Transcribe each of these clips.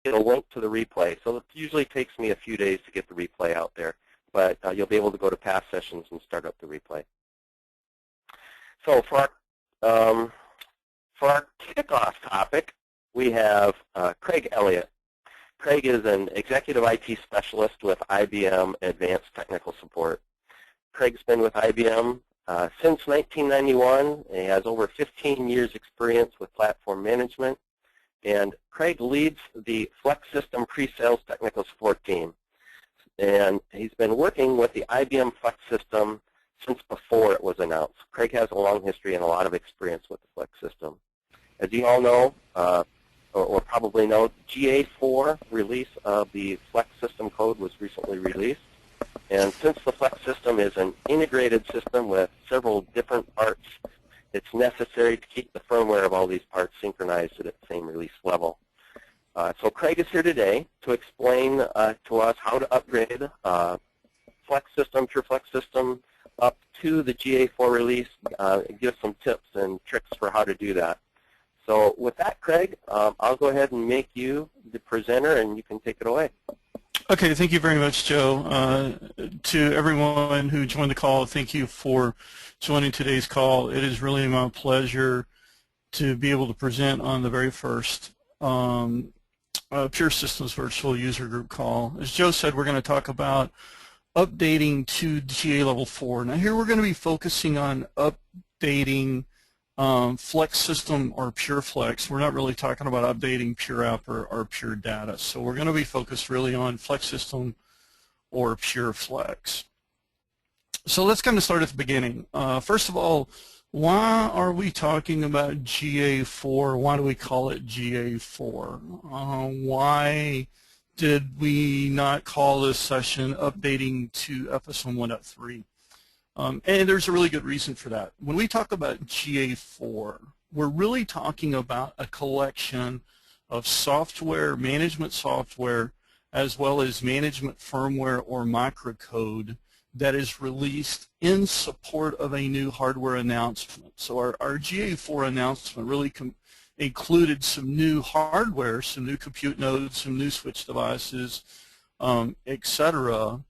a link to the replay. So it usually takes me a few days to get the replay out there, but you'll be able to go to past sessions and start up the replay. So for our kickoff topic, we have Craig Elliott. Craig is an executive IT specialist with IBM Advanced Technical Support. Craig's been with IBM since 1991. He has over 15 years experience with platform management. And Craig leads the Flex System pre-sales technical support team. And he's been working with the IBM Flex System since before it was announced. Craig has a long history and a lot of experience with the Flex System. As you all know, or probably know, GA4 release of the Flex System code was recently released. And since the Flex System is an integrated system with several different parts, it's necessary to keep the firmware of all these parts synchronized at the same release level. So Craig is here today to explain to us how to upgrade Flex System, Pure Flex System, up to the GA4 release, and give some tips and tricks for how to do that. So with that, Craig, I'll go ahead and make you the presenter, and you can take it away. Okay, thank you very much, Joe. To everyone who joined the call, thank you for joining today's call. It is really my pleasure to be able to present on the very first Pure Systems Virtual User Group call. As Joe said, we're going to talk about updating to GA Level 4. Now here we're going to be focusing on updating Flex System or Pure Flex. We're not really talking about updating Pure App or Pure Data. So we're going to be focused really on Flex System or Pure Flex. So let's kind of start at the beginning. First of all, why are we talking about GA4? Why do we call it GA4? Why did we not call this session updating to FSM 1.3? And there's a really good reason for that. When we talk about GA4, we're really talking about a collection of software, management software, as well as management firmware or microcode that is released in support of a new hardware announcement. So our GA4 announcement really included some new hardware, some new compute nodes, some new switch devices, etc.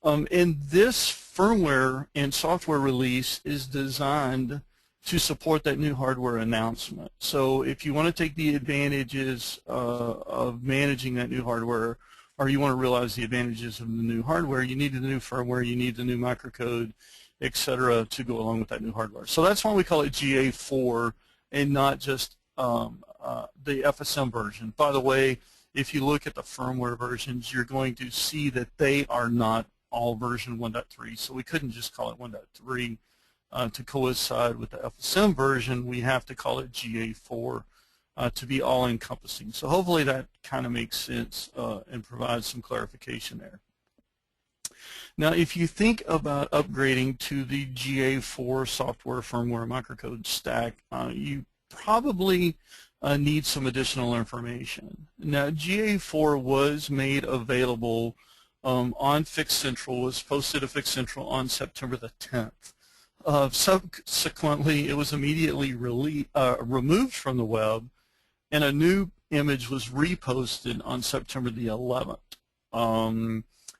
And this firmware and software release is designed to support that new hardware announcement. So if you want to take the advantages of managing that new hardware, or you want to realize the advantages of the new hardware, you need the new firmware, you need the new microcode, etc., to go along with that new hardware. So that's why we call it GA4 and not just the FSM version. By the way, if you look at the firmware versions, you're going to see that they are not all version 1.3, so we couldn't just call it 1.3 to coincide with the FSM version. We have to call it GA4 to be all-encompassing. So hopefully that kind of makes sense and provides some clarification there. Now, if you think about upgrading to the GA4 software, firmware, microcode stack, you probably need some additional information. Now, GA4 was made available on Fix Central, was posted to Fix Central on September the 10th. Subsequently, it was immediately removed from the web, and a new image was reposted on September the 11th.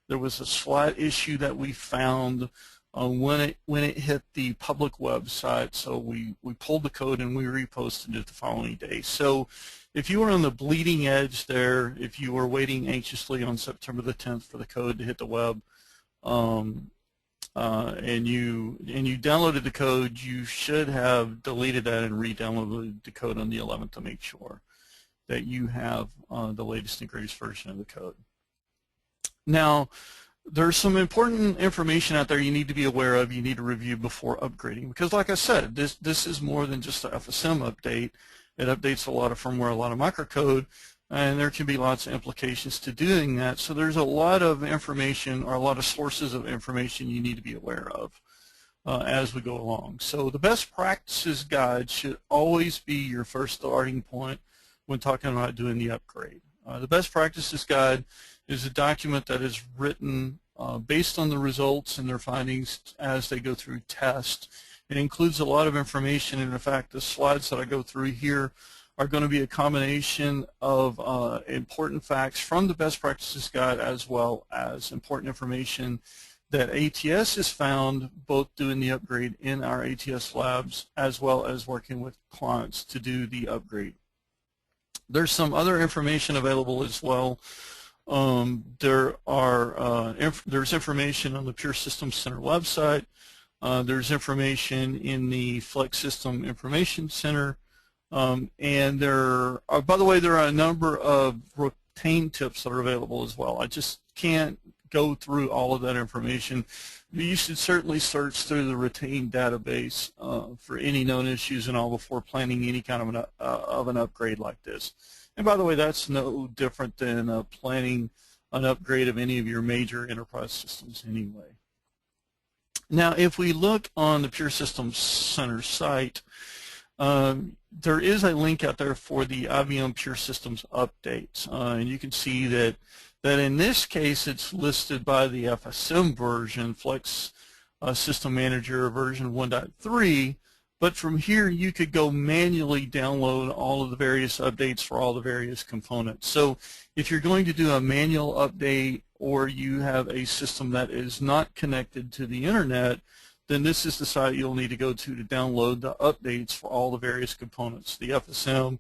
There was a slight issue that we found when it hit the public website, so we pulled the code and we reposted it the following day. So if you were on the bleeding edge there, if you were waiting anxiously on September the 10th for the code to hit the web, and you downloaded the code, you should have deleted that and re-downloaded the code on the 11th to make sure that you have the latest and greatest version of the code. Now, there's some important information out there you need to be aware of, you need to review before upgrading, because like I said, this is more than just an FSM update. It updates a lot of firmware, a lot of microcode, and there can be lots of implications to doing that. So there's a lot of information, or a lot of sources of information you need to be aware of as we go along. So the best practices guide should always be your first starting point when talking about doing the upgrade. The best practices guide is a document that is written based on the results and their findings as they go through tests. It includes a lot of information, and in fact the slides that I go through here are going to be a combination of important facts from the best practices guide as well as important information that ATS has found both doing the upgrade in our ATS labs as well as working with clients to do the upgrade. There's some other information available as well. There's information on the Pure Systems Center website. There's information in the Flex System Information Center. And there are, by the way, there are a number of retain tips that are available as well. I just can't go through all of that information. But you should certainly search through the retain database for any known issues and all before planning any kind of an upgrade like this. And by the way, that's no different than planning an upgrade of any of your major enterprise systems anyway. Now, if we look on the Pure Systems Center site, there is a link out there for the IBM Pure Systems updates, and you can see that in this case it's listed by the FSM version, Flex System Manager version 1.3, but from here you could go manually download all of the various updates for all the various components. So if you're going to do a manual update or you have a system that is not connected to the internet, then this is the site you'll need to go to download the updates for all the various components, the FSM,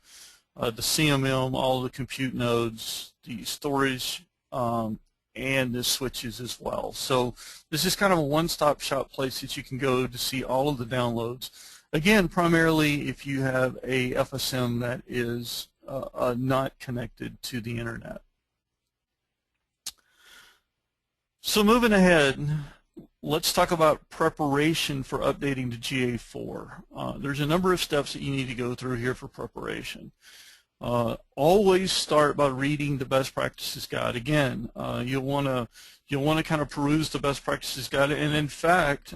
the CMM, all the compute nodes, the storage, and the switches as well. So this is kind of a one-stop shop place that you can go to see all of the downloads. Again, primarily if you have a FSM that is not connected to the internet. So moving ahead, let's talk about preparation for updating to GA4. There's a number of steps that you need to go through here for preparation. Always start by reading the best practices guide. Again, you'll want to kind of peruse the best practices guide. And in fact,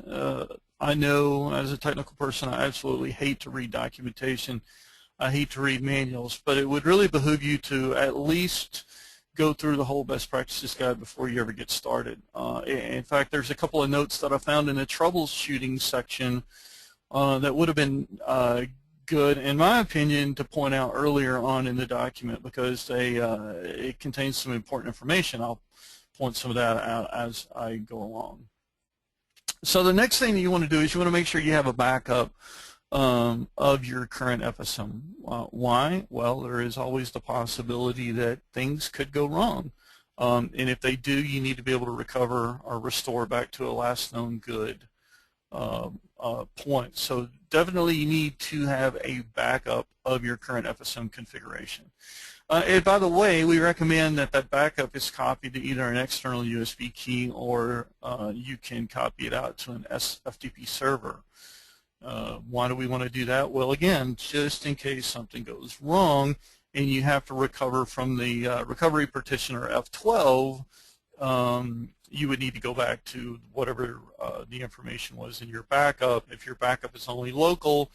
I know as a technical person, I absolutely hate to read documentation. I hate to read manuals, but it would really behoove you to at least go through the whole best practices guide before you ever get started. In fact, there's a couple of notes that I found in the troubleshooting section that would have been good, in my opinion, to point out earlier on in the document because it contains some important information. I'll point some of that out as I go along. So the next thing that you want to do is you want to make sure you have a backup of your current FSM. Why? Well, there is always the possibility that things could go wrong. And if they do, you need to be able to recover or restore back to a last known good point. So definitely you need to have a backup of your current FSM configuration. And by the way, we recommend that that backup is copied to either an external USB key or you can copy it out to an FTP server. Why do we want to do that? Well, again, just in case something goes wrong and you have to recover from the recovery partitioner F12, you would need to go back to whatever the information was in your backup. If your backup is only local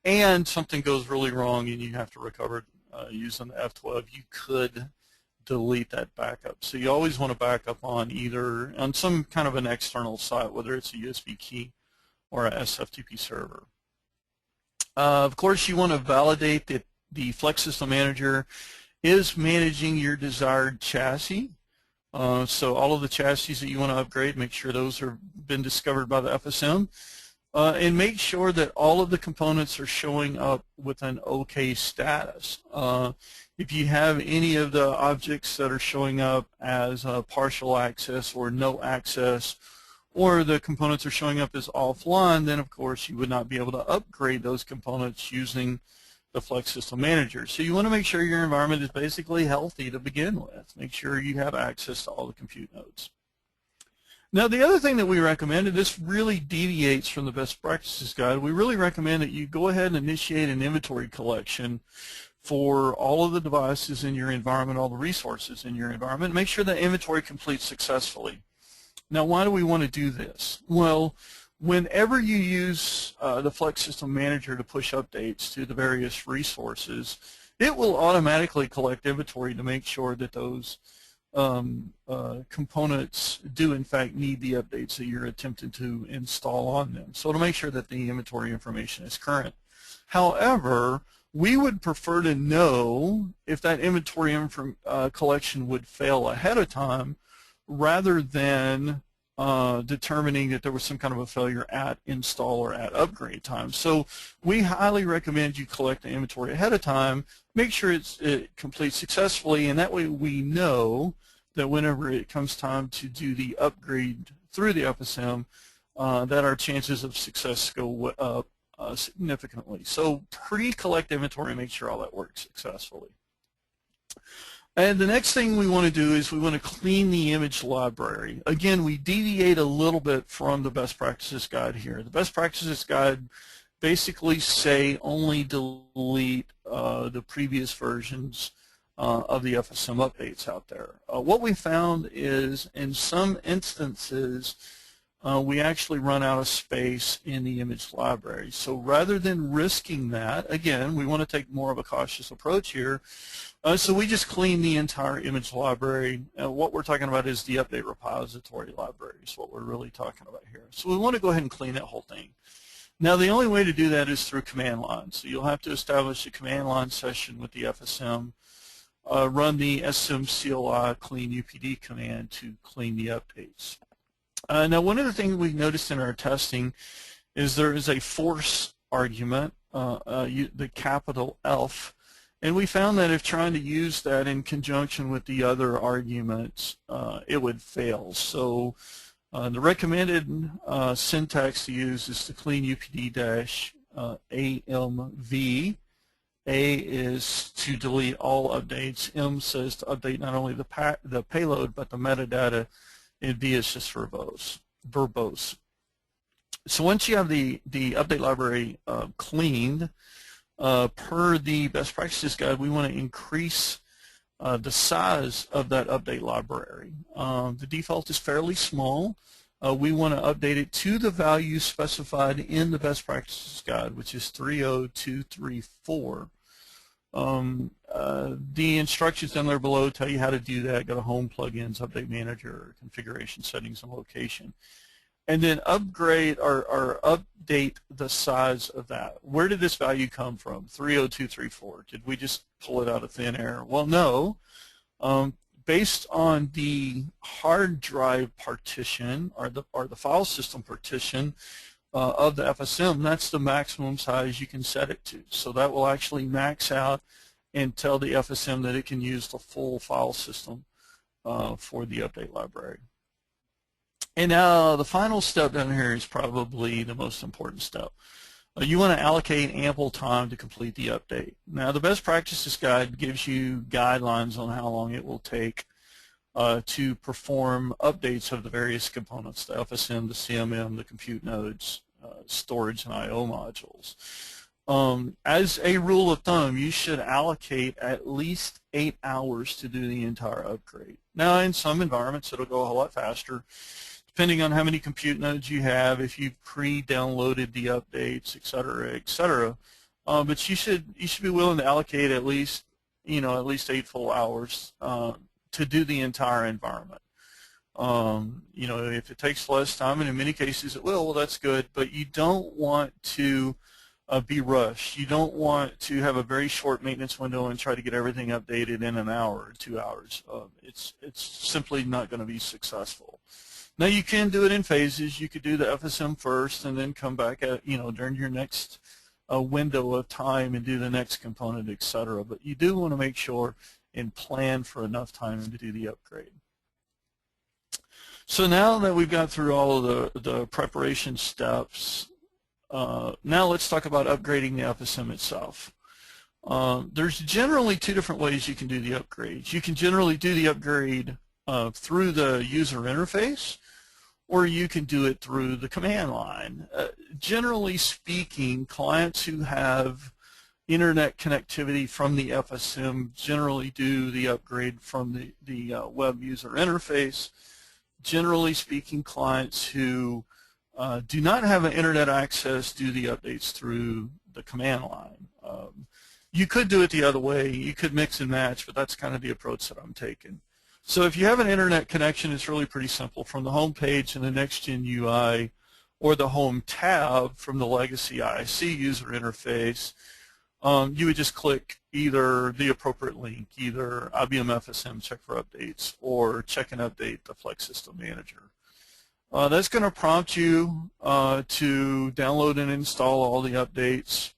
and something goes really wrong and you have to recover using the F12, you could delete that backup. So you always want to back up on either on some kind of an external site, whether it's a USB key or a SFTP server. Of course, you want to validate that the Flex System Manager is managing your desired chassis. So all of the chassis that you want to upgrade, make sure those have been discovered by the FSM. And make sure that all of the components are showing up with an OK status. If you have any of the objects that are showing up as partial access or no access, or the components are showing up as offline, then of course you would not be able to upgrade those components using the Flex System Manager. So you want to make sure your environment is basically healthy to begin with. Make sure you have access to all the compute nodes. Now the other thing that we recommend, and this really deviates from the best practices guide, we really recommend that you go ahead and initiate an inventory collection for all of the devices in your environment, all the resources in your environment. Make sure that inventory completes successfully. Now why do we want to do this? Well, whenever you use the Flex System Manager to push updates to the various resources, it will automatically collect inventory to make sure that those components do in fact need the updates that you're attempting to install on them. So to make sure that the inventory information is current. However, We would prefer to know if that inventory collection would fail ahead of time rather than determining that there was some kind of a failure at install or at upgrade time. So we highly recommend you collect the inventory ahead of time, make sure it completes successfully, and that way we know that whenever it comes time to do the upgrade through the FSM, that our chances of success go up significantly. So pre-collect inventory and make sure all that works successfully. And the next thing we want to do is we want to clean the image library. Again, we deviate a little bit from the best practices guide here. The best practices guide basically say only delete the previous versions of the FSM updates out there. What we found is in some instances we actually run out of space in the image library. So rather than risking that, again, we want to take more of a cautious approach here. So we just clean the entire image library. What we're talking about is the update repository library is what we're really talking about here. So we want to go ahead and clean that whole thing. Now the only way to do that is through command line. So you'll have to establish a command line session with the FSM, run the smcli clean upd command to clean the updates. Now one of the things we noticed in our testing is there is a force argument, the capital F, and we found that if trying to use that in conjunction with the other arguments, it would fail. So the recommended syntax to use is to clean upd-amv. A is to delete all updates. M says to update not only the payload but the metadata, and V is just verbose. So once you have the update library cleaned, per the best practices guide, we want to increase the size of that update library. The default is fairly small. We want to update it to the value specified in the best practices guide, which is 30234. The instructions down there below tell you how to do that. Go to Home, Plugins, Update Manager, Configuration, Settings, and Location. And then upgrade or update the size of that. Where did this value come from? 30234. Did we just pull it out of thin air? Well, no. Based on the hard drive partition or the file system partition of the FSM, that's the maximum size you can set it to. So that will actually max out and tell the FSM that it can use the full file system for the update library. And now the final step down here is probably the most important step. You want to allocate ample time to complete the update. Now the best practices guide gives you guidelines on how long it will take to perform updates of the various components, the FSM, the CMM, the compute nodes, storage, and I/O modules. As a rule of thumb, you should allocate at least 8 hours to do the entire upgrade. Now in some environments it'll go a whole lot faster, depending on how many compute nodes you have, if you've pre-downloaded the updates, et cetera, but you should be willing to allocate at least 8 full hours to do the entire environment. If it takes less time, and in many cases it will, well, that's good, but you don't want to be rushed. You don't want to have a very short maintenance window and try to get everything updated in an hour or 2 hours. It's simply not going to be successful. Now you can do it in phases. You could do the FSM first and then come back at, during your next window of time and do the next component, et cetera. But you do want to make sure and plan for enough time to do the upgrade. So now that we've got through all of the preparation steps, now let's talk about upgrading the FSM itself. There's generally two different ways you can do the upgrades. You can generally do the upgrade through the user interface, or you can do it through the command line. Generally speaking, clients who have internet connectivity from the FSM generally do the upgrade from the web user interface. Generally speaking, clients who do not have an internet access do the updates through the command line. You could do it the other way. You could mix and match, but that's kind of the approach that I'm taking. So if you have an internet connection, it's really pretty simple. From the home page in the NextGen UI or the home tab from the legacy IIC user interface, you would just click either the appropriate link, either IBM FSM check for updates or check and update the Flex System Manager. That's going to prompt you to download and install all the updates.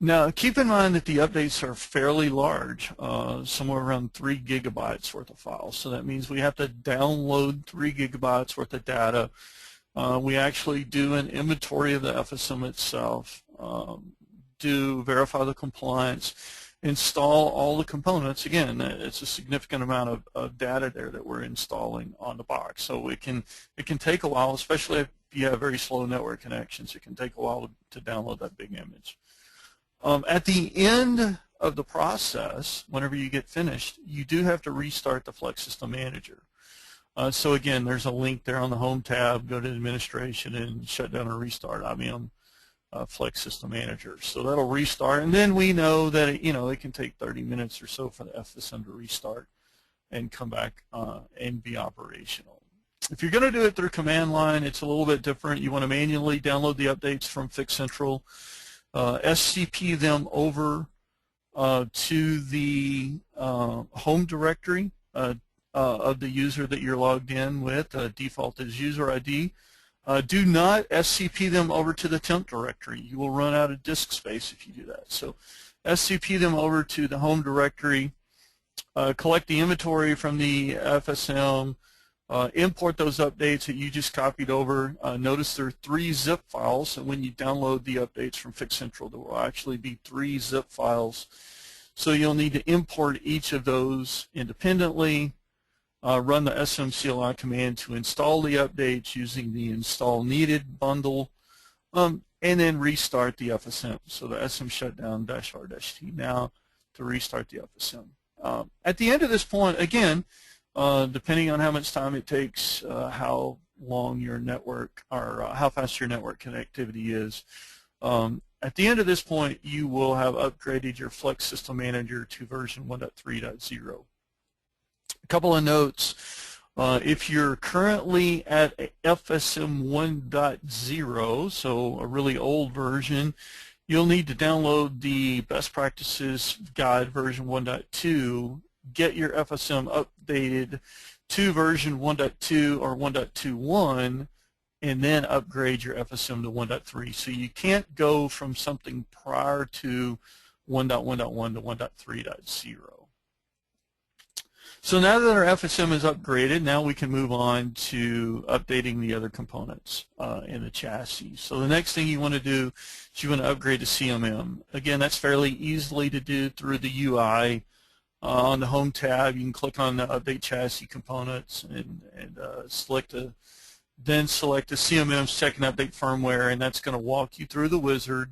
Now, keep in mind that the updates are fairly large, somewhere around 3 gigabytes worth of files. So that means we have to download 3 gigabytes worth of data. We actually do an inventory of the FSM itself, do verify the compliance, install all the components. Again, it's a significant amount of data there that we're installing on the box. So it can take a while, especially if you have very slow network connections. It can take a while to download that big image. At the end of the process, whenever you get finished, you do have to restart the Flex System Manager. So again, there's a link there on the Home tab. Go to Administration and shut down or restart IBM Flex System Manager. So that'll restart, and then we know that it can take 30 minutes or so for the FSM to restart and come back and be operational. If you're going to do it through command line, it's a little bit different. You want to manually download the updates from Fix Central. SCP them over to the home directory of the user that you're logged in with. Default is user ID. Do not SCP them over to the temp directory. You will run out of disk space if you do that. So SCP them over to the home directory, collect the inventory from the FSM, import those updates that you just copied over. Notice there are 3 zip files, and when you download the updates from Fix Central, there will actually be 3 zip files. So you'll need to import each of those independently, run the smcli command to install the updates using the install needed bundle, and then restart the FSM. So the SM shutdown -R-T now to restart the FSM. At the end of this point, again, depending on how much time it takes, how long your network or how fast your network connectivity is, at the end of this point, you will have upgraded your Flex System Manager to version 1.3.0. A couple of notes. If you're currently at FSM 1.0, so a really old version, you'll need to download the Best Practices Guide version 1.2, get your FSM updated to version 1.2 or 1.21, and then upgrade your FSM to 1.3. So you can't go from something prior to 1.1.1 to 1.3.0. So now that our FSM is upgraded, now we can move on to updating the other components in the chassis. So the next thing you want to do is you want to upgrade to CMM. Again, that's fairly easily to do through the UI. On the Home tab, you can click on the Update Chassis Components and select the CMM's Check and Update Firmware, and that's going to walk you through the wizard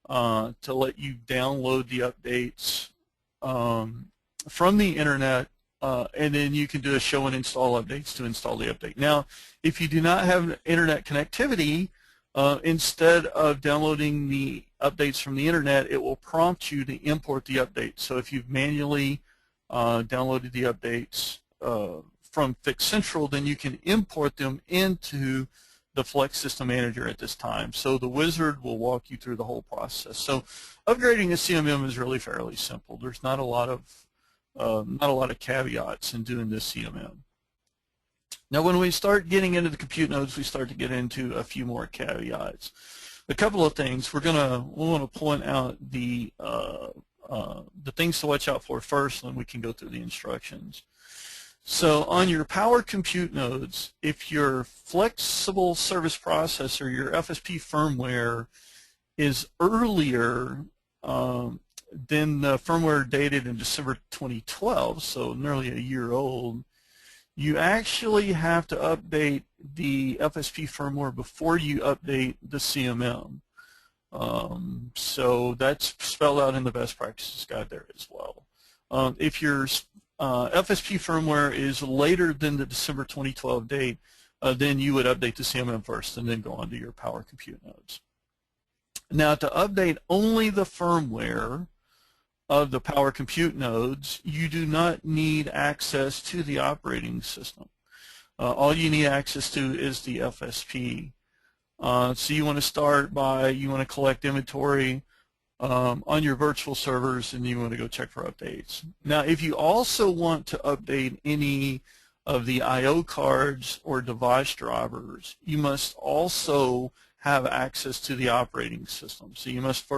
to let you download the updates from the internet, and then you can do a show and install updates to install the update. Now, if you do not have internet connectivity, instead of downloading the updates from the internet, it will prompt you to import the updates. So if you've manually downloaded the updates from Fix Central, then you can import them into the Flex System Manager at this time. So the wizard will walk you through the whole process. So upgrading a CMM is really fairly simple. There's not a lot of caveats in doing this CMM. Now, when we start getting into the compute nodes, we start to get into a few more caveats. A couple of things. We want to point out the things to watch out for first, and then we can go through the instructions. So on your power compute nodes, if your flexible service processor, your FSP firmware, is earlier than the firmware dated in December 2012, so nearly a year old, you actually have to update the FSP firmware before you update the CMM. So that's spelled out in the Best Practices Guide there as well. If your FSP firmware is later than the December 2012 date, then you would update the CMM first and then go on to your power compute nodes. Now, to update only the firmware of the power compute nodes, you do not need access to the operating system. All you need access to is the FSP. So you want to start by, you want to collect inventory on your virtual servers, and you want to go check for updates. Now, if you also want to update any of the I/O cards or device drivers, you must also have access to the operating system. So you must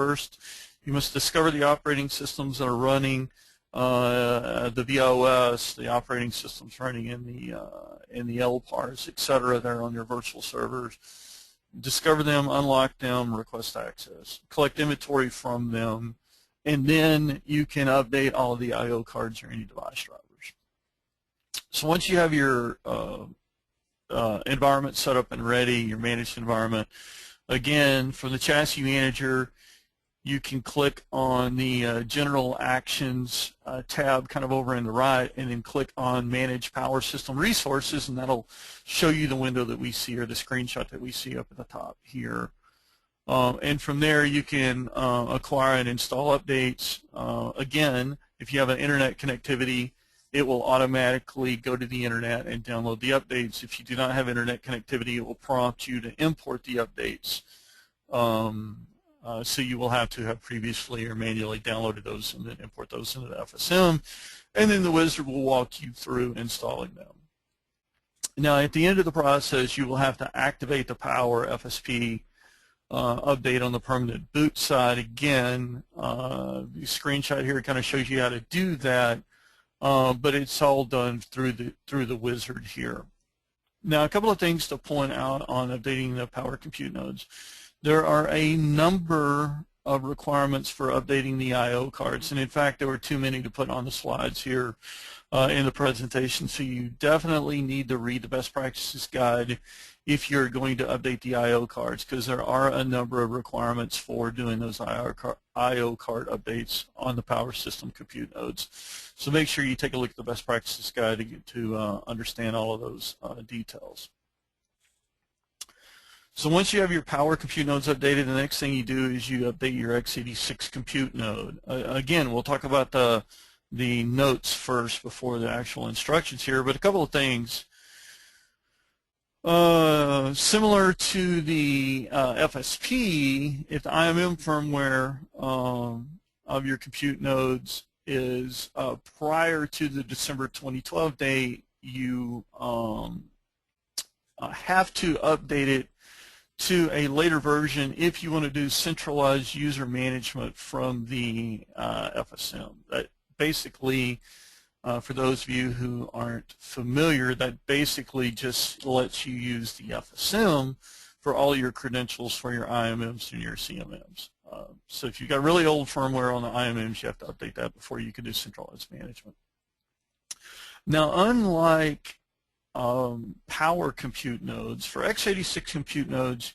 discover the operating systems that are running the VOS, the operating systems running in the LPARs, etc. that are on your virtual servers. Discover them, unlock them, request access, collect inventory from them, and then you can update all of the I/O cards or any device drivers. So once you have your environment set up and ready, your managed environment, again, from the chassis manager, you can click on the General Actions tab kind of over in the right, and then click on Manage Power System Resources, and that'll show you the window that we see, or the screenshot that we see up at the top here. And from there, you can acquire and install updates. Again, if you have an internet connectivity, it will automatically go to the internet and download the updates. If you do not have internet connectivity, it will prompt you to import the updates. So you will have to have previously or manually downloaded those and then import those into the FSM, and then the wizard will walk you through installing them. Now, at the end of the process, you will have to activate the Power FSP update on the permanent boot side. Again, the screenshot here kind of shows you how to do that, but it's all done through the wizard here. Now, a couple of things to point out on updating the Power Compute nodes. There are a number of requirements for updating the I/O cards, and in fact, there were too many to put on the slides here in the presentation, so you definitely need to read the best practices guide if you're going to update the I/O cards, because there are a number of requirements for doing those I/O card updates on the Power System Compute nodes. So make sure you take a look at the best practices guide to get to understand all of those details. So once you have your Power Compute nodes updated, the next thing you do is you update your x86 compute node. Again, we'll talk about the notes first before the actual instructions here, but a couple of things. Similar to the FSP, if the IMM firmware of your compute nodes is prior to the December 2012 date, you have to update it to a later version if you want to do centralized user management from the FSM. That basically, for those of you who aren't familiar, that basically just lets you use the FSM for all your credentials for your IMMs and your CMMs. So if you've got really old firmware on the IMMs, you have to update that before you can do centralized management. Now, unlike Power Compute nodes, for x86 compute nodes,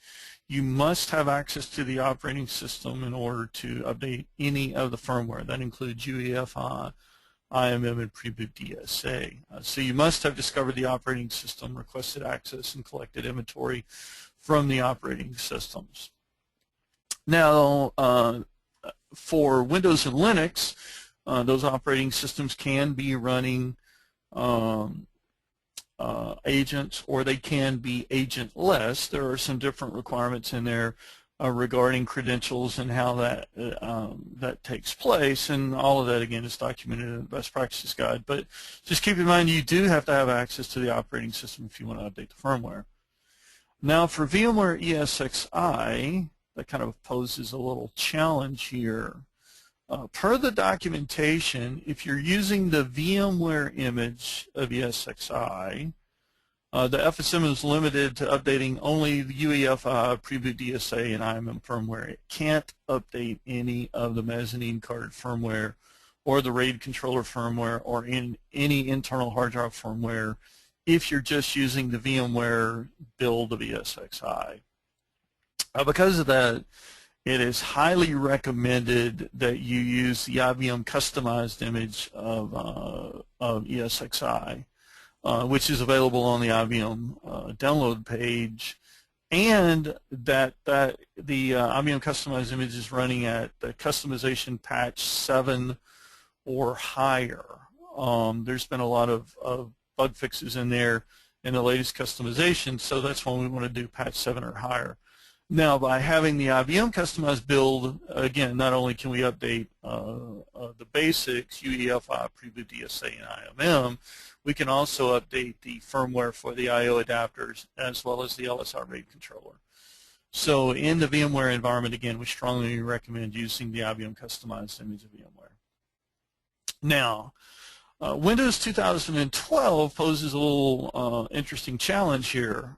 you must have access to the operating system in order to update any of the firmware. That includes UEFI, IMM, and pre-boot DSA. So you must have discovered the operating system, requested access, and collected inventory from the operating systems. Now, for Windows and Linux, those operating systems can be running agents, or they can be agentless. There are some different requirements in there regarding credentials and how that takes place, and all of that again is documented in the best practices guide. But just keep in mind, you do have to have access to the operating system if you want to update the firmware. Now, for VMware ESXi, that kind of poses a little challenge here. Per the documentation, if you're using the VMware image of ESXi, the FSM is limited to updating only the UEFI, pre-boot DSA, and IMM firmware. It can't update any of the mezzanine card firmware or the RAID controller firmware or any internal hard drive firmware if you're just using the VMware build of ESXi. Because of that, it is highly recommended that you use the IBM customized image of ESXi, which is available on the IBM download page, and that the IBM customized image is running at the customization patch 7 or higher. There's been a lot of bug fixes in there in the latest customization, so that's when we want to do patch 7 or higher. Now, by having the IBM customized build, again, not only can we update the basics, UEFI, Preboot DSA, and IMM, we can also update the firmware for the I/O adapters as well as the LSR RAID controller. So in the VMware environment, again, we strongly recommend using the IBM customized image of VMware. Now, Windows 2012 poses a little interesting challenge here.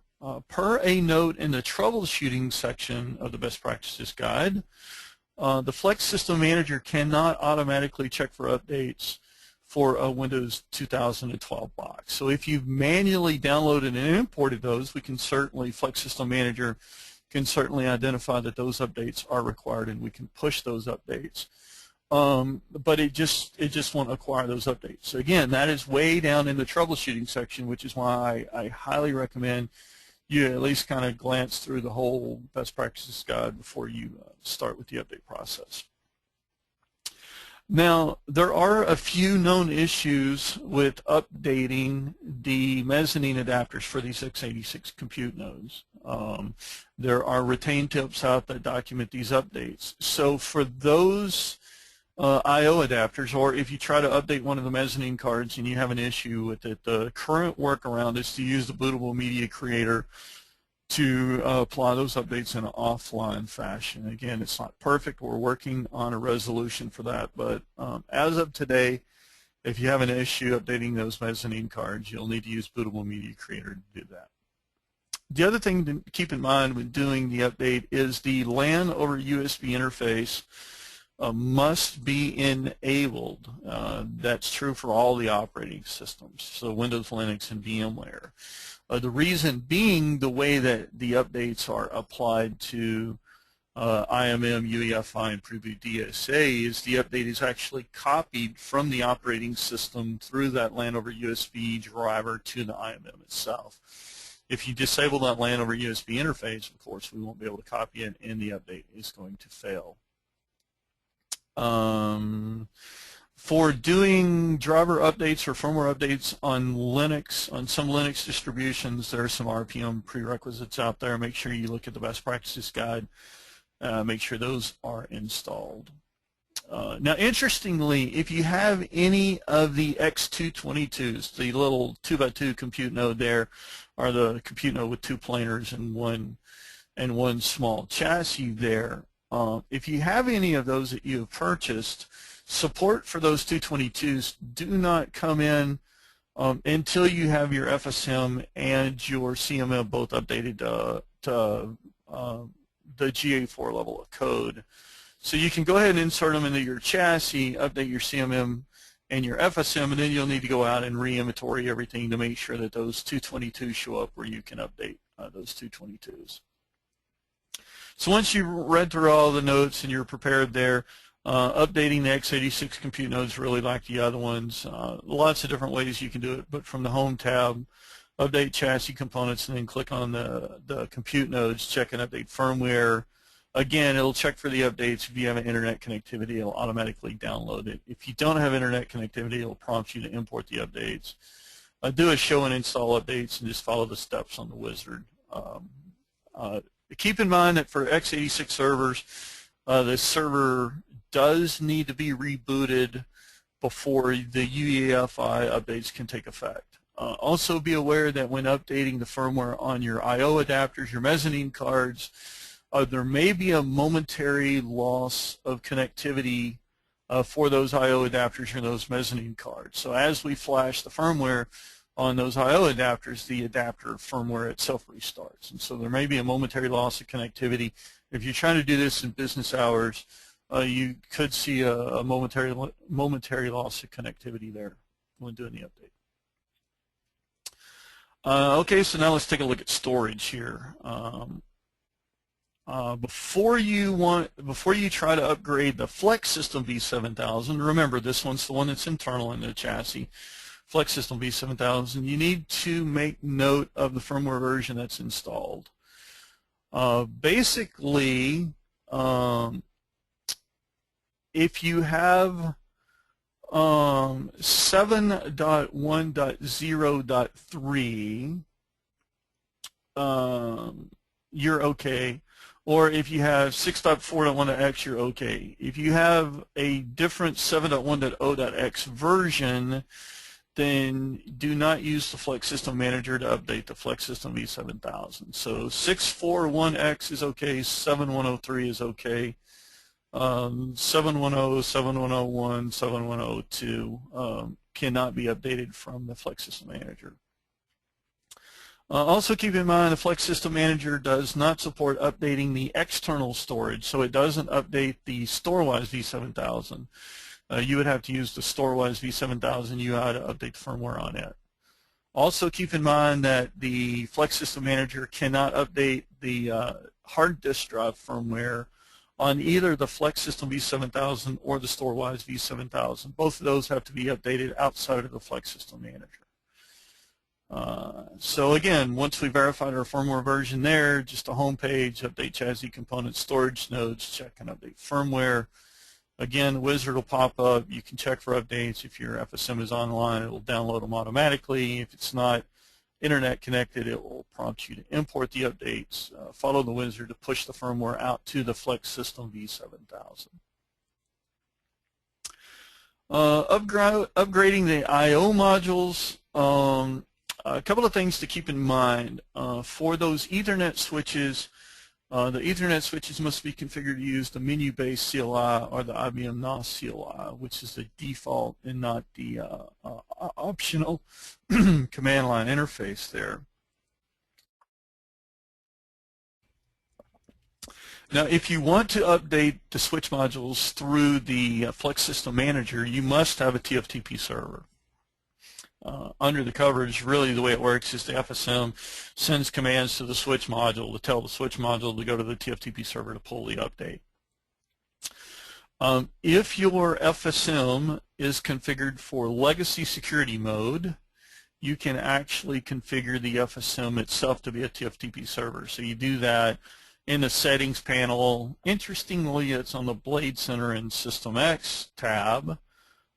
Per a note in the troubleshooting section of the best practices guide, the Flex System Manager cannot automatically check for updates for a Windows 2012 box. So if you've manually downloaded and imported those, we can certainly, Flex System Manager can certainly identify that those updates are required, and we can push those updates. But it just won't acquire those updates. So again, that is way down in the troubleshooting section, which is why I highly recommend you at least kind of glance through the whole best practices guide before you start with the update process. Now, there are a few known issues with updating the mezzanine adapters for these x86 compute nodes. There are retained tips out that document these updates. So for those I/O adapters, or if you try to update one of the mezzanine cards and you have an issue with it, the current workaround is to use the bootable media creator to apply those updates in an offline fashion. Again, it's not perfect. We're working on a resolution for that, but as of today, if you have an issue updating those mezzanine cards, you'll need to use bootable media creator to do that. The other thing to keep in mind when doing the update is the LAN over USB interface must be enabled. That's true for all the operating systems, so Windows, Linux, and VMware. The reason being the way that the updates are applied to IMM, UEFI, and Preboot DSA is the update is actually copied from the operating system through that LAN over USB driver to the IMM itself. If you disable that LAN over USB interface, of course, we won't be able to copy it, and the update is going to fail. For doing driver updates or firmware updates on Linux, on some Linux distributions, there are some RPM prerequisites out there. Make sure you look at the best practices guide. Make sure those are installed. Now, interestingly, if you have any of the X222s, the little 2x2 compute node there, or the compute node with two planers and one small chassis there, if you have any of those that you have purchased, support for those 222s do not come in until you have your FSM and your CMM both updated to the GA4 level of code. So you can go ahead and insert them into your chassis, update your CMM and your FSM, and then you'll need to go out and re-inventory everything to make sure that those 222s show up where you can update those 222s. So once you've read through all the notes and you're prepared there, updating the x86 compute nodes really like the other ones. Lots of different ways you can do it, but from the Home tab, update chassis components, and then click on the compute nodes, check and update firmware. Again, it'll check for the updates. If you have an internet connectivity, it'll automatically download it. If you don't have internet connectivity, it'll prompt you to import the updates. Do a show and install updates and just follow the steps on the wizard. Keep in mind that for x86 servers, the server does need to be rebooted before the UEFI updates can take effect. Also be aware that when updating the firmware on your I/O adapters, your mezzanine cards, there may be a momentary loss of connectivity for those I/O adapters and those mezzanine cards. So as we flash the firmware on those I/O adapters, the adapter firmware itself restarts. And so there may be a momentary loss of connectivity. If you're trying to do this in business hours, you could see a momentary loss of connectivity there when doing the update. Okay, so now let's take a look at storage here. Before you try to upgrade the Flex System V7000, remember this one's the one that's internal in the chassis. Flex System V7000, you need to make note of the firmware version that's installed. Basically, if you have 7.1.0.3, you're okay. or if you have 6.4.1.x, you're okay. If you have a different 7.1.0.x version, then do not use the Flex System Manager to update the Flex System V7000. So 6.4.1x is okay, 7.1.03 is okay, 7.1.0, 7.1.01, 7.1.02 cannot be updated from the Flex System Manager. Also keep in mind the Flex System Manager does not support updating the external storage, so it doesn't update the Storewise V7000. You would have to use the Storewise V7000 UI to update the firmware on it. Also keep in mind that the Flex System Manager cannot update the hard disk drive firmware on either the Flex System V7000 or the Storewise V7000. Both of those have to be updated outside of the Flex System Manager. So again, once we verified our firmware version there, just a home page, update chassis components, storage nodes, check and update firmware. Again, the wizard will pop up. You can check for updates. If your FSM is online, it will download them automatically. If it's not internet connected, it will prompt you to import the updates. Follow the wizard to push the firmware out to the Flex System V7000. Upgrading the I/O modules. A couple of things to keep in mind. For those Ethernet switches, the Ethernet switches must be configured to use the menu-based CLI or the IBM NOS CLI, which is the default and not the optional command line interface there. Now, if you want to update the switch modules through the Flex System Manager, you must have a TFTP server. Under the covers, really the way it works is the FSM sends commands to the switch module to tell the switch module to go to the TFTP server to pull the update. If your FSM is configured for legacy security mode, you can actually configure the FSM itself to be a TFTP server. So you do that in the settings panel. Interestingly, it's on the Blade Center and System X tab.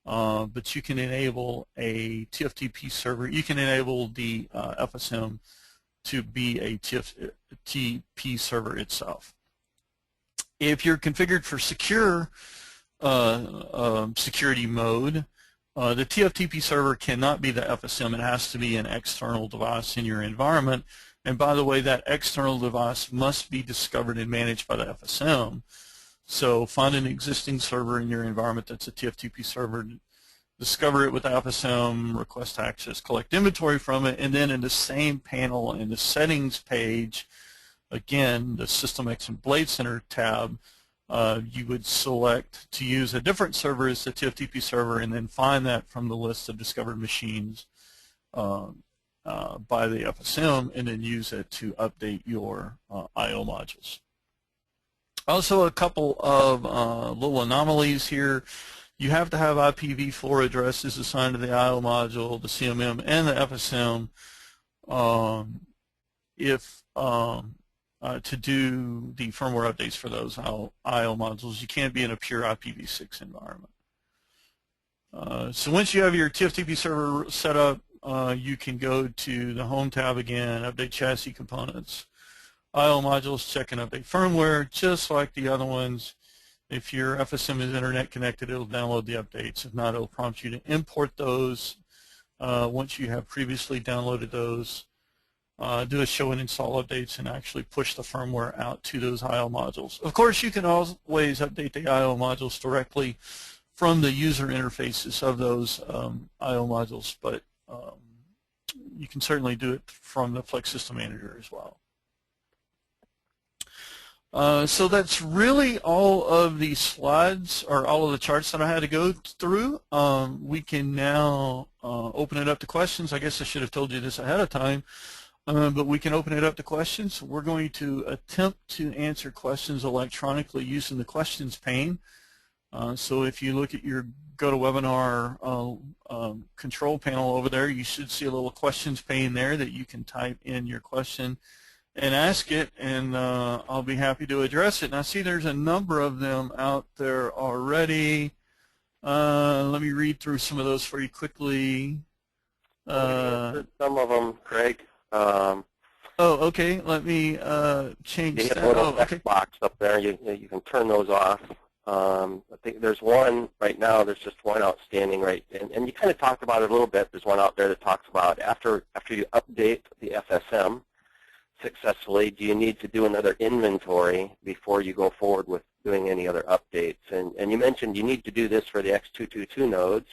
But you can enable a TFTP server. You can enable the FSM to be a TFTP server itself. If you're configured for secure security mode, the TFTP server cannot be the FSM. It has to be an external device in your environment. And by the way, that external device must be discovered and managed by the FSM. So find an existing server in your environment that's a TFTP server, discover it with FSM, request access, collect inventory from it, and then in the same panel in the settings page, again, the System X and Blade Center tab, you would select to use a different server as the TFTP server and then find that from the list of discovered machines by the FSM and then use it to update your I/O modules. Also, a couple of little anomalies here. You have to have IPv4 addresses assigned to the I/O module, the CMM, and the FSM to do the firmware updates for those I/O modules. You can't be in a pure IPv6 environment. So once you have your TFTP server set up, you can go to the Home tab again, update chassis components. I/O modules, check and update firmware, just like the other ones. If your FSM is internet connected, it'll download the updates. If not, it'll prompt you to import those. Once you have previously downloaded those, do a show and install updates and actually push the firmware out to those I/O modules. Of course, you can always update the I/O modules directly from the user interfaces of those I/O modules, but you can certainly do it from the Flex System Manager as well. So that's really all of the slides or all of the charts that I had to go through. We can now open it up to questions. I guess I should have told you this ahead of time, but we can open it up to questions. We're going to attempt to answer questions electronically using the questions pane. So if you look at your GoToWebinar control panel over there, you should see a little questions pane there that you can type in your question and ask it, and I'll be happy to address it. And I see there's a number of them out there already. Let me read through some of those for you quickly. Some of them, Craig. Oh, okay. Let me change You hit a that. little Oh, okay. text box up there. You can turn those off. I think there's one right now. There's just one outstanding, right? And you kind of talked about it a little bit. There's one out there that talks about after you update the FSM successfully, do you need to do another inventory before you go forward with doing any other updates? And you mentioned you need to do this for the X222 nodes,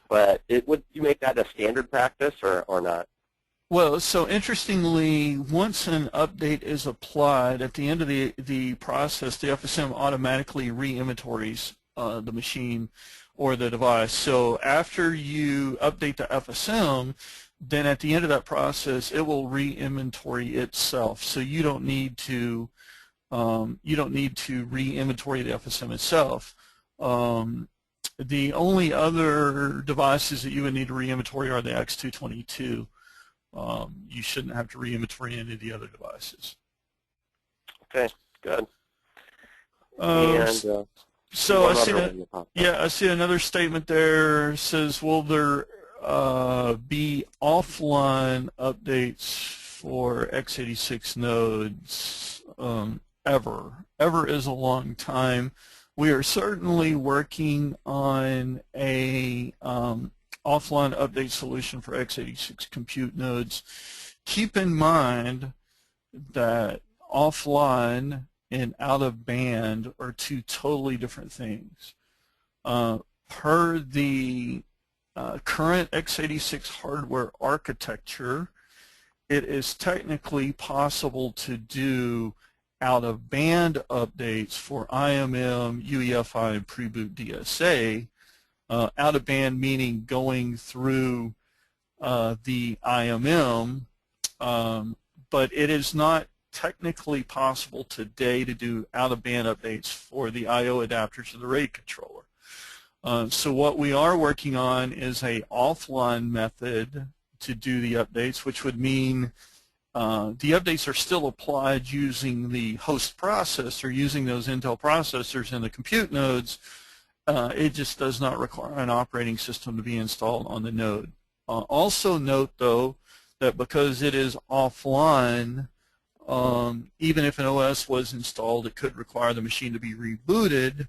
but would you make that a standard practice or not? Well, so interestingly, once an update is applied, at the end of the process, the FSM automatically re-inventories the machine or the device. So after you update the FSM, then at the end of that process, it will re-inventory itself. So you don't need to re-inventory the FSM itself. The only other devices that you would need to re-inventory are the X222. You shouldn't have to re-inventory any of the other devices. Okay, good. So I see another statement there. It says, will there be offline updates for x86 nodes ever? Ever is a long time. We are certainly working on a offline update solution for x86 compute nodes. Keep in mind that offline and out of band are two totally different things. Per the current x86 hardware architecture, it is technically possible to do out-of-band updates for IMM, UEFI, and pre-boot DSA. Out-of-band meaning going through the IMM, but it is not technically possible today to do out-of-band updates for the I/O adapters of the RAID controller. So what we are working on is a offline method to do the updates, which would mean the updates are still applied using the host processor, using those Intel processors in the compute nodes. It just does not require an operating system to be installed on the node. Also note, though, that because it is offline, even if an OS was installed, it could require the machine to be rebooted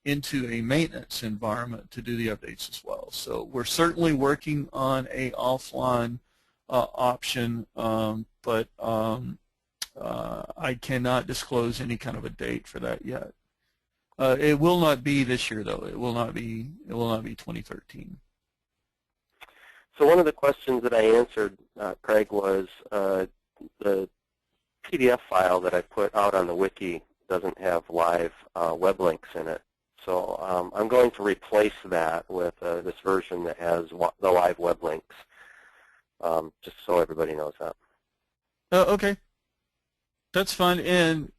into a maintenance environment to do the updates as well. So we're certainly working on a offline option, but I cannot disclose any kind of a date for that yet. It will not be this year, though. It will not be 2013. So one of the questions that I answered, Craig, was the PDF file that I put out on the wiki doesn't have live web links in it. So I'm going to replace that with this version that has the live web links, just so everybody knows that. Okay. That's fine, and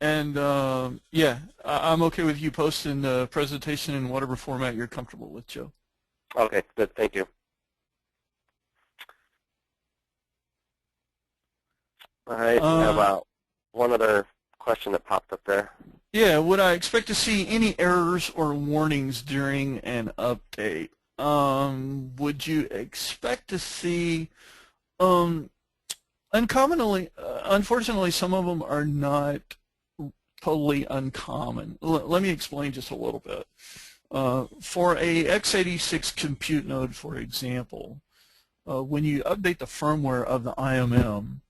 yeah, I'm okay with you posting the presentation in whatever format you're comfortable with, Joe. Okay, good, thank you. All right, we have one other question that popped up there. Yeah, would I expect to see any errors or warnings during an update? Would you expect to see, uncommonly, unfortunately, some of them are not totally uncommon. Let me explain just a little bit. For a x86 compute node, for example, when you update the firmware of the IMM,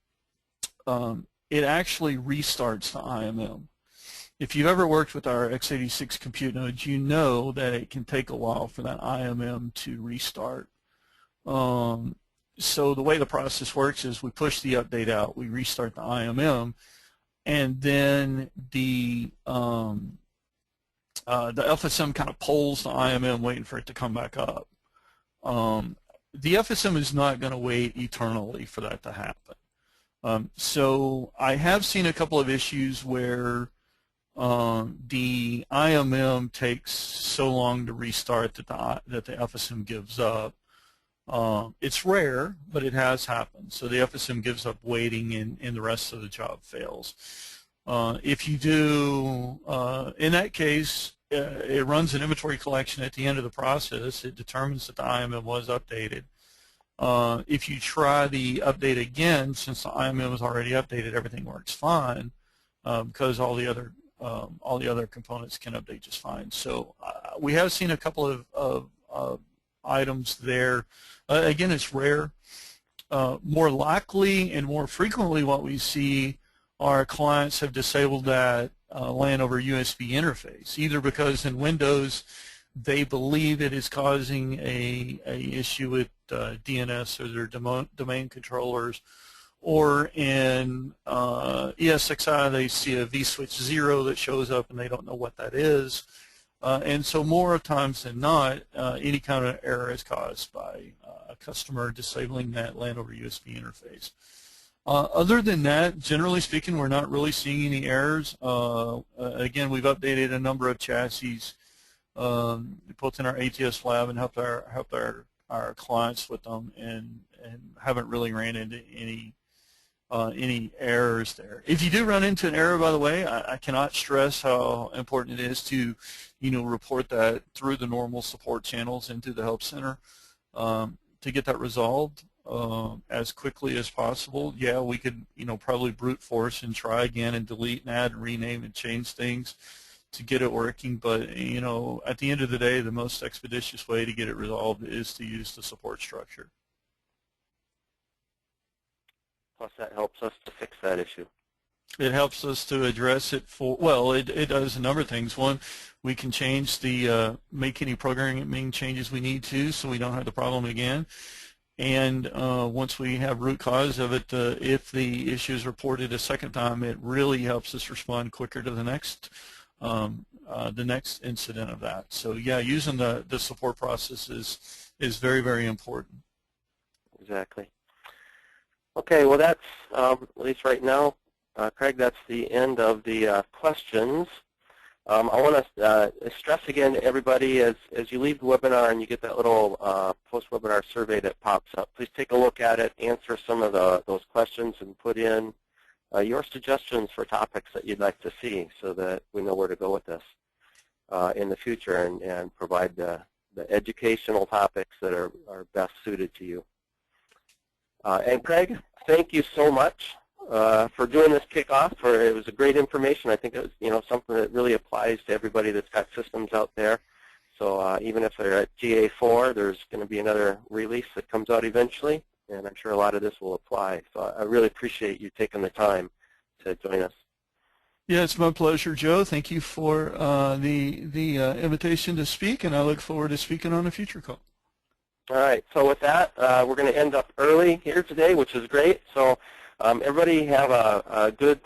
it actually restarts the IMM. If you've ever worked with our x86 compute nodes, you know that it can take a while for that IMM to restart. So the way the process works is we push the update out, we restart the IMM, and then the FSM kind of pulls the IMM waiting for it to come back up. The FSM is not going to wait eternally for that to happen. So I have seen a couple of issues where the IMM takes so long to restart that the FSM gives up. It's rare, but it has happened. So the FSM gives up waiting and the rest of the job fails. If you do, in that case, it runs an inventory collection at the end of the process. It determines that the IMM was updated. If you try the update again, since the IMM is already updated, everything works fine because all the other components can update just fine. So we have seen a couple of items there. Again, it's rare. More likely and more frequently what we see are clients have disabled that LAN over USB interface, either because in Windows they believe it is causing a issue with DNS or their domain controllers, or in ESXi they see a vSwitch 0 that shows up and they don't know what that is. And so more times than not, any kind of error is caused by a customer disabling that LAN over USB interface. Other than that, generally speaking, we're not really seeing any errors. Again, we've updated a number of chassis, both in our ATS lab and helped our clients with them, and haven't really ran into any errors there. If you do run into an error, by the way, I cannot stress how important it is to, report that through the normal support channels into the help center to get that resolved as quickly as possible. Yeah, we could, probably brute force and try again and delete and add and rename and change things to get it working. But, at the end of the day, the most expeditious way to get it resolved is to use the support structure. Plus, that helps us to fix that issue. It helps us to address it it does a number of things. One, we can change make any programming changes we need to so we don't have the problem again. And once we have root cause of it, if the issue is reported a second time, it really helps us respond quicker to the next incident of that. So yeah, using the support process is very, very important. Exactly. Okay, well that's, at least right now, Craig, that's the end of the questions. I want to stress again to everybody, as you leave the webinar and you get that little post-webinar survey that pops up, please take a look at it, answer some of those questions, and put in your suggestions for topics that you'd like to see so that we know where to go with this in the future and provide the educational topics that are best suited to you. And Craig, thank you so much for doing this kickoff. It was a great information. I think it was something that really applies to everybody that's got systems out there. So even if they're at GA4, there's going to be another release that comes out eventually, and I'm sure a lot of this will apply. So I really appreciate you taking the time to join us. Yeah, it's my pleasure, Joe. Thank you for the invitation to speak, and I look forward to speaking on a future call. All right, so with that, we're going to end up early here today, which is great. So everybody have a good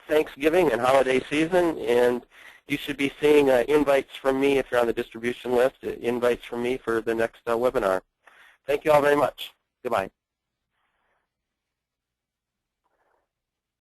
Thanksgiving and holiday season, and you should be seeing invites from me if you're on the distribution list, invites from me for the next webinar. Thank you all very much. Goodbye.